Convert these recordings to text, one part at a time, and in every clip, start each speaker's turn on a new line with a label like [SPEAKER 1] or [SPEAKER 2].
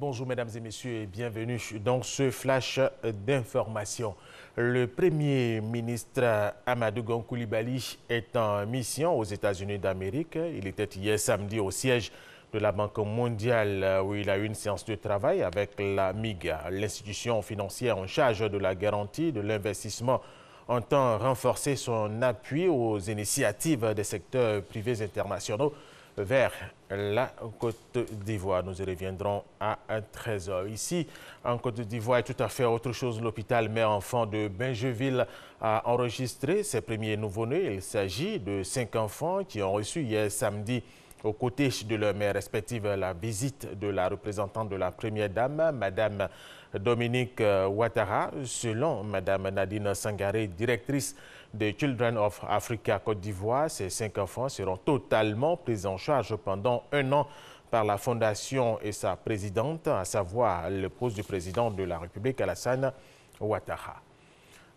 [SPEAKER 1] Bonjour mesdames et messieurs et bienvenue dans ce flash d'information. Le Premier ministre Amadou Gon Coulibaly est en mission aux États-Unis d'Amérique. Il était hier samedi au siège de la Banque mondiale où il a eu une séance de travail avec la MIGA. L'institution financière en charge de la garantie de l'investissement entend renforcer son appui aux initiatives des secteurs privés internationaux vers la Côte d'Ivoire. Nous y reviendrons à 13h. Ici, en Côte d'Ivoire, et tout à fait autre chose, l'hôpital mère-enfant de Bingeville a enregistré ses premiers nouveau-nés. Il s'agit de 5 enfants qui ont reçu hier samedi, aux côtés de leurs mères respectives, la visite de la représentante de la Première Dame, Madame Dominique Ouattara. Selon Madame Nadine Sangaré, directrice de Children of Africa Côte d'Ivoire, ces 5 enfants seront totalement pris en charge pendant 1 an par la Fondation et sa présidente, à savoir l'épouse du président de la République, Alassane Ouattara.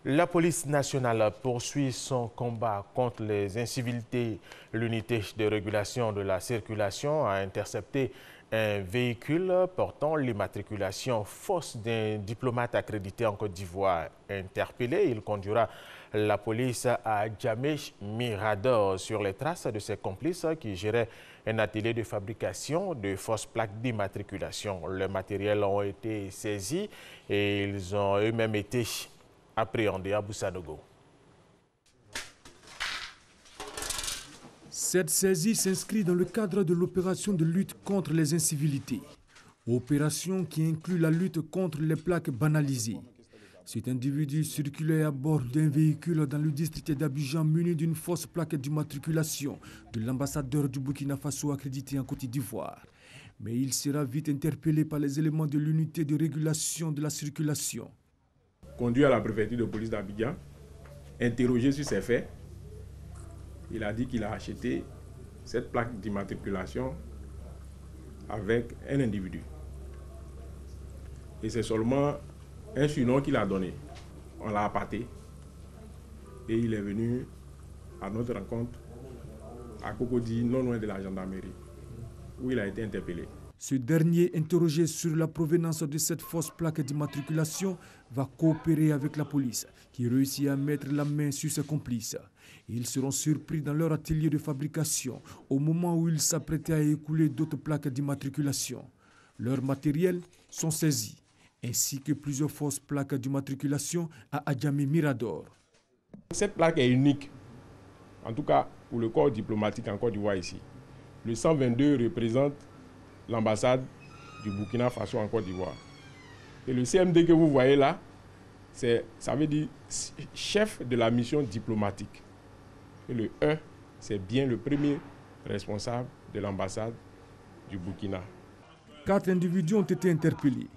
[SPEAKER 1] La police nationale poursuit son combat contre les incivilités. L'unité de régulation de la circulation a intercepté un véhicule portant l'immatriculation fausse d'un diplomate accrédité en Côte d'Ivoire. Interpellé, il conduira la police à Djamé Mirador sur les traces de ses complices qui géraient un atelier de fabrication de fausses plaques d'immatriculation. Le matériel ont été saisis et ils ont eux-mêmes été appréhendés à Boussanogo.
[SPEAKER 2] Cette saisie s'inscrit dans le cadre de l'opération de lutte contre les incivilités. Opération qui inclut la lutte contre les plaques banalisées. Cet individu circulait à bord d'un véhicule dans le district d'Abidjan muni d'une fausse plaque d'immatriculation de l'ambassadeur du Burkina Faso accrédité en Côte d'Ivoire. Mais il sera vite interpellé par les éléments de l'unité de régulation de la circulation.
[SPEAKER 3] Conduit à la préfecture de police d'Abidjan, interrogé sur ces faits, il a dit qu'il a acheté cette plaque d'immatriculation avec un individu. Et c'est seulement un surnom qu'il a donné. On l'a appâté et il est venu à notre rencontre à Cocody, non loin de la gendarmerie, où il a été interpellé.
[SPEAKER 2] Ce dernier, interrogé sur la provenance de cette fausse plaque d'immatriculation, va coopérer avec la police, qui réussit à mettre la main sur ses complices. Ils seront surpris dans leur atelier de fabrication au moment où ils s'apprêtaient à écouler d'autres plaques d'immatriculation. Leurs matériels sont saisis, ainsi que plusieurs fausses plaques d'immatriculation à Adjamé Mirador.
[SPEAKER 3] Cette plaque est unique, en tout cas pour le corps diplomatique en Côte d'Ivoire ici. Le 122 représente l'ambassade du Burkina Faso en Côte d'Ivoire. Et le CMD que vous voyez là, ça veut dire chef de la mission diplomatique. Et le E, c'est bien le premier responsable de l'ambassade du Burkina.
[SPEAKER 2] 4 individus ont été interpellés.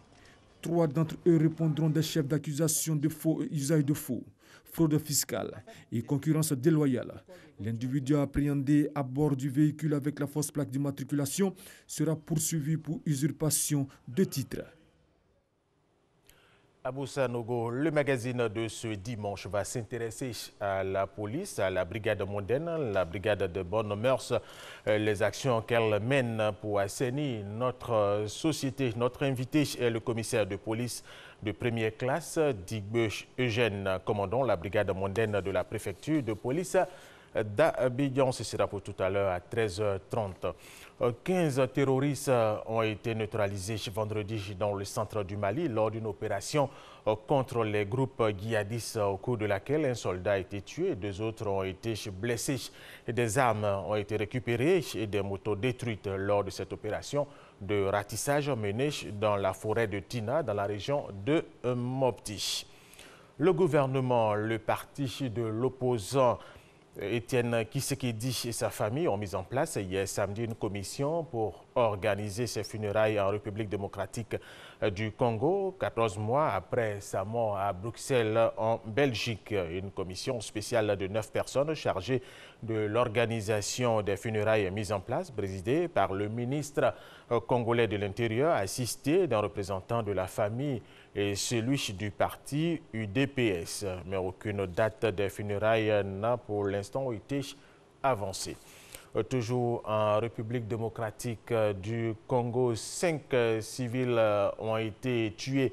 [SPEAKER 2] 3 d'entre eux répondront des chefs d'accusation de faux et usage de faux, fraude fiscale et concurrence déloyale. L'individu appréhendé à bord du véhicule avec la fausse plaque d'immatriculation sera poursuivi pour usurpation de titres.
[SPEAKER 1] À Boussanogo, le magazine de ce dimanche va s'intéresser à la police, à la brigade mondaine, la brigade de bonnes mœurs, les actions qu'elle mène pour assainir notre société. Notre invité est le commissaire de police de première classe, Digbe Eugène, commandant la brigade mondaine de la préfecture de police d'Abidjan. Ce sera pour tout à l'heure à 13h30. 15 terroristes ont été neutralisés vendredi dans le centre du Mali lors d'une opération contre les groupes djihadistes au cours de laquelle un soldat a été tué, 2 autres ont été blessés. Des armes ont été récupérées et des motos détruites lors de cette opération de ratissage menée dans la forêt de Tina dans la région de Mopti. Le gouvernement, le parti de l'opposant Étienne Tshisekedi et sa famille ont mis en place hier samedi une commission pour organiser ses funérailles en République démocratique du Congo, 14 mois après sa mort à Bruxelles en Belgique. Une commission spéciale de 9 personnes chargée de l'organisation des funérailles mise en place, présidée par le ministre congolais de l'Intérieur, assisté d'un représentant de la famille et celui du parti UDPS. Mais aucune date des funérailles n'a pour l'instant été avancée. Toujours en République démocratique du Congo, 5 civils ont été tués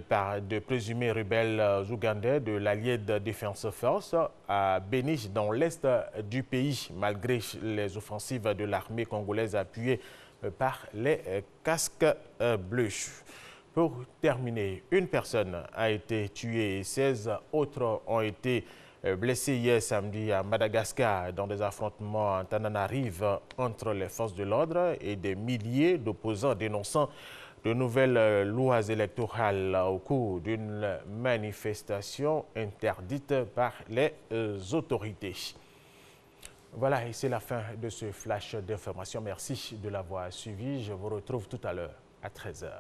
[SPEAKER 1] par de présumés rebelles ougandais de l'Allied Defense Force à Béniche, dans l'est du pays, malgré les offensives de l'armée congolaise appuyée par les casques bleus. Pour terminer, une personne a été tuée et 16 autres ont été blessés hier samedi à Madagascar dans des affrontements en Tananarive entre les forces de l'ordre et des milliers d'opposants dénonçant de nouvelles lois électorales au cours d'une manifestation interdite par les autorités. Voilà, et c'est la fin de ce flash d'information. Merci de l'avoir suivi. Je vous retrouve tout à l'heure à 13h.